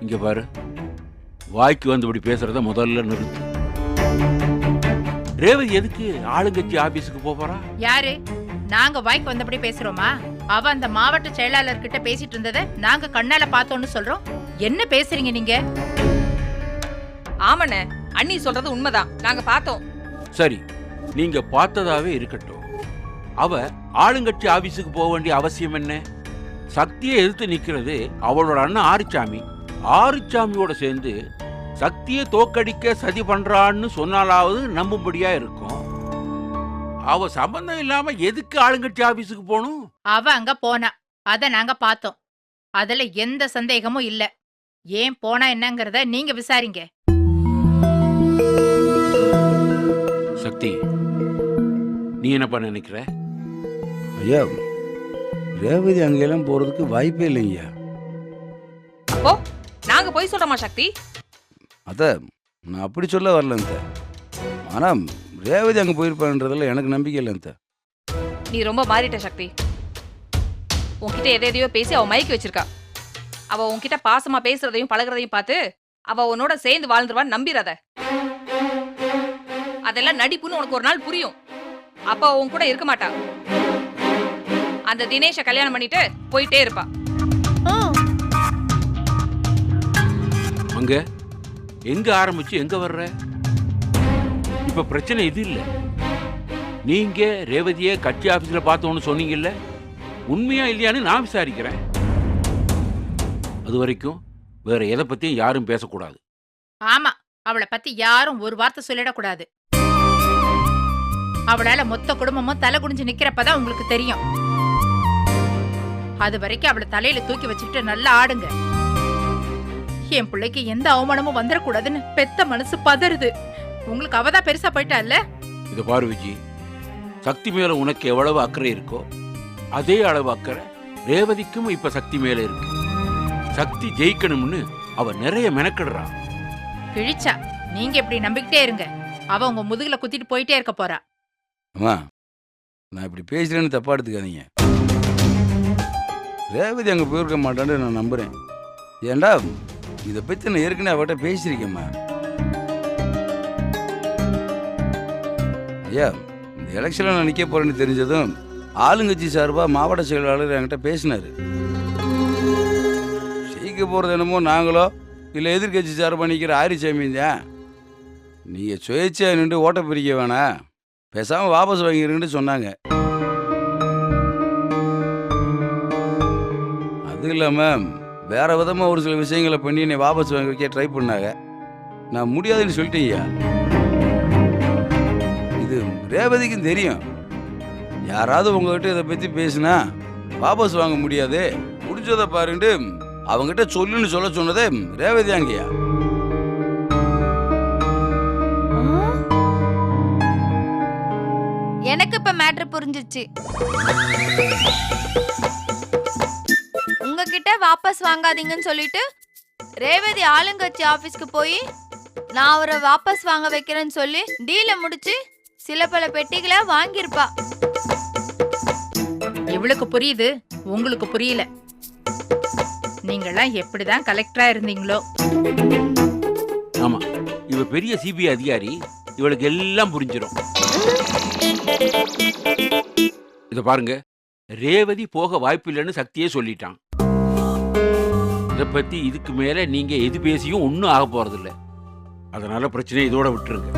இங்க பாரு, வாய்க்கு வந்தபடி பேசுறத முதல்ல நிறுத்து. ரேவதி எதுக்கு ஆளுங்கட்சி ஆபீஸுக்கு போறா? யாரு? நாங்க வாய்க்கு வந்தபடி பேசுறோமா? அவ அந்த மாவட்ட செயலாளர்கிட்ட பேசிட்டு இருந்ததை நாங்க கண்ணால பார்த்தோம்னு சொல்றோம். என்ன பேசுறீங்க நீங்க? ஆமாண்ணே, அண்ணி சொல்றது உண்மைதான், நாங்க பார்த்தோம். சரி, நீங்க பார்த்ததாவே இருக்கட்டும். அவ ஆளுங்கட்சி ஆபீஸுக்கு போக வேண்டிய அவசியம் என்ன? சக்தியை எதிர்த்து நிக்கிறது அவளோட அண்ணன் ஆறுச்சாமி. ஆறுச்சாமியோட சேர்ந்து சக்தியை தோக்கடிக்க சதி பண்றான்னு சொன்னாலாவது நம்பும்படியா இருக்கும். அவ சம்பந்தம் இல்லாம எதுக்கு ஆளுங்கட்சி ஆபீஸுக்கு போகணும்? அவ அங்க போனா, அத நாங்க பார்த்தோம். அதுல எந்த சந்தேகமும் இல்ல. ஏன் போனா என்னங்கறத நீங்க விசாரிங்க. சக்தி, நீ என்னப்பா நினைக்கிற? ஐயா, ரேவதி அங்கெல்லாம் போறதுக்கு வாய்ப்பே இல்லைங்கய்யா. அப்போ நாங்க போய் சொல்றோமா சக்தி? அத நான் அப்படி சொல்ல வரலங்க. ஆனா ரேவதி அங்க போயிருப்பான்றதுல எனக்கு நம்பிக்கை இல்லைங்க. நீ ரொம்ப மாறிட்ட சக்தி. உன்கிட்ட எதையோ பேசி அவ மயக்கி வச்சிருக்கா. அவ உன்கிட்ட பாசமா பேசுறதையும் பழகுறதையும் பார்த்து அவ உன்னோட சேர்ந்து வாழ்ந்துருவான்னு நம்பிராத. அதெல்லாம் நடிப்புன்னு உனக்கு ஒரு நாள் புரியும். அப்ப உன் கூட இருக்க மாட்டா. அந்த தினேஷ கல்யாணம் பண்ணிட்டு போயிட்டே இருப்பா. அங்க எங்க ஆரம்பிச்சு எங்க வர்ற? இப்ப பிரச்சனை இது இல்ல. நீங்க ரேவதியை கட்சி ஆபீஸ்ல பார்த்தோன்னு சொன்னீங்கல்ல, உண்மையா இல்லையான்னு நான் விசாரிக்கிறேன். அது வரைக்கும் வேற எதை பத்தியும் யாரும் பேசக்கூடாது. ஆமா, அவளை பத்தி யாரும் ஒரு வார்த்தை சொல்லிடக்கூடாது. அவளால மொத்த குடும்பமும் தலை குடிஞ்சு நிக்கிறப்பதான் உங்களுக்கு தெரியும். அது வரைக்கும் அவளை தலையில தூக்கி வச்சுக்கிட்டு நல்லா ஆடுங்க. என் பிள்ளைக்கு எந்த அவமானமும் வந்துடக்கூடாதுன்னு பெத்த மனசு பதறுது. உங்களுக்கு அவதான் பெருசா போயிட்டா இல்ல? இத பாரு விஜி, சக்தி மேல உனக்கு எவ்வளவு அக்கறை இருக்கோ அதே அளவு அக்கறை ரேவதிக்கும் இப்ப சக்தி மேல இருக்கு. சக்தி ஜெயிக்கணும்னு அவ நிறைய மெனக்கிடுறா. கிழிச்சா நீங்க இப்படி நம்பிக்கிட்டே இருங்க. அவ உங்க முதுகுல குத்திட்டு போயிட்டே இருக்க போறா. அம்மா, நான் இப்படி பேசுறேன்னு தப்பா எடுத்துக்காதீங்க. ரேவதி அங்க போயிருக்க மாட்டான்னு நான் நம்புறேன். ஏண்டா, இதை பத்தி நான் ஏற்கனவே அவட்ட பேசியிருக்கேம்மா. ஐயா, இந்த எலெக்ஷன்ல நான் நிக்க போறேன்னு தெரிஞ்சதும் ஆளுங்கட்சி சார்பா மாவட்ட செயலாளர் என்கிட்ட பேசினாரு. ஜெயிக்க போறது என்னமோ நாங்களோ இல்லை எதிர்கட்சி சார்பா நிற்கிற ஆரிச்சாமி தான். நீங்க சுயேட்சையா நின்று ஓட்ட பிரிக்க வேணாம், பேசாம வாபஸ் வாங்கிருங்கன்னு சொன்னாங்க. அது இல்லாம வேற விதமா ஒரு சில விஷயங்களை பண்ணி என்னை வாபஸ் வாங்க வைக்க ட்ரை பண்ணாங்க. நான் முடியாதுன்னு சொல்லிட்டேயா. இது ரேவதிக்கும் தெரியும். யாராவது உங்ககிட்ட இதை பத்தி பேசினா வாபஸ் வாங்க முடியாது, முடிஞ்சதை பாருண்டு அவங்ககிட்ட சொல்லுன்னு சொல்ல சொன்னதே ரேவதி அங்கயா. எனக்கு இப்ப மேட்ரு புரிஞ்சிச்சு. உங்ககிட்ட வாபஸ் வாங்காதீங்கன்னு சொல்லிட்டு ரேவதி ஆளுங்கட்சி ஆபீஸ்க்கு போய் நான் அவரை வாபஸ் வாங்க வைக்கிறேன்னு சொல்லி டீல முடிச்சு சில பல பெட்டிகளை வாங்கியிருப்பா. இவளுக்கு புரியுது, உங்களுக்கு புரியல. நீங்கெல்லாம் எப்படிதான் கலெக்டரா இருந்தீங்களோ. ஆமா, இவ பெரிய சிபிஐ அதிகாரி, இவளுக்கு எல்லாம் புரிஞ்சிடும். இத பாருங்க, ரேவதி போக வாய்ப்பில்லைன்னு சக்தியே சொல்லிட்டான். இதை பத்தி இதுக்கு மேல நீங்க எது பேசியும் ஒன்னும் ஆக போறதில்லை. அதனால பிரச்சனை இதோட விட்டுருங்க.